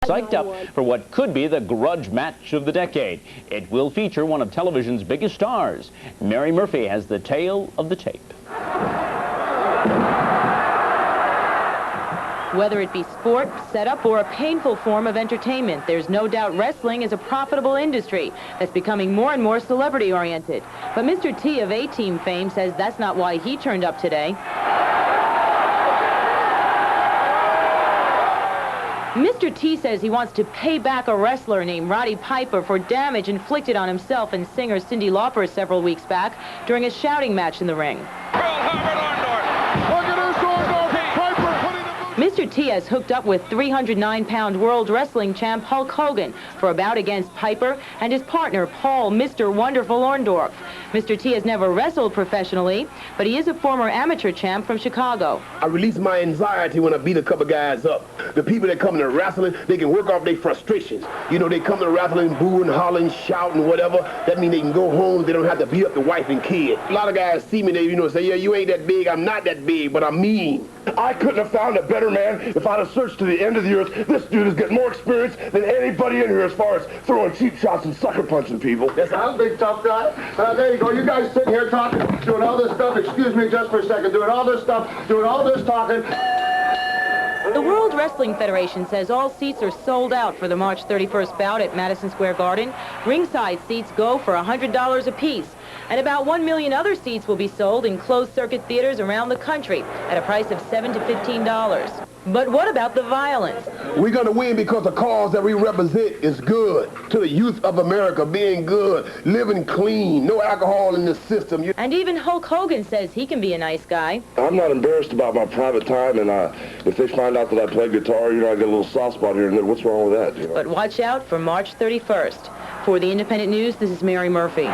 psyched up for what could be the grudge match of the decade. It will feature one of television's biggest stars. Mary Murphy has the tale of the tape. Whether it be sport, setup, or a painful form of entertainment, there's no doubt wrestling is a profitable industry that's becoming more and more celebrity-oriented. But Mr. T of A-Team fame says that's not why he turned up today. Mr. T says he wants to pay back a wrestler named Roddy Piper for damage inflicted on himself and singer Cyndi Lauper several weeks back during a shouting match in the ring. Mr. T has hooked up with 309-pound World Wrestling champ Hulk Hogan for a bout against Piper and his partner, Paul Mr. Wonderful Orndorff. Mr. T has never wrestled professionally, but he is a former amateur champ from Chicago. I release my anxiety when I beat a couple guys up. The people that come to wrestling, they can work off their frustrations. You know, they come to wrestling, booing, hollering, shouting, whatever. That means they can go home. They don't have to beat up the wife and kid. A lot of guys see me, they, say, yeah, you ain't that big. I'm not that big, but I'm mean. I couldn't have found a better man if I'd have searched to the end of the earth. This dude has got more experience than anybody in here as far as throwing cheap shots and sucker punching people. Yes, I'm a big tough guy. There you go. You guys sitting here talking, doing all this stuff. Excuse me just for a second. Doing all this stuff, doing all this talking. The World Wrestling Federation says all seats are sold out for the March 31st bout at Madison Square Garden. Ringside seats go for $100 apiece. And about 1 million other seats will be sold in closed-circuit theaters around the country at a price of $7 to $15. But what about the violence? We're going to win because the cause that we represent is good. To the youth of America, being good, living clean, no alcohol in the system. And even Hulk Hogan says he can be a nice guy. I'm not embarrassed about my private time, and if they find out that I play guitar, I get a little soft spot here and there. What's wrong with that? But watch out for March 31st. For the Independent News, this is Mary Murphy.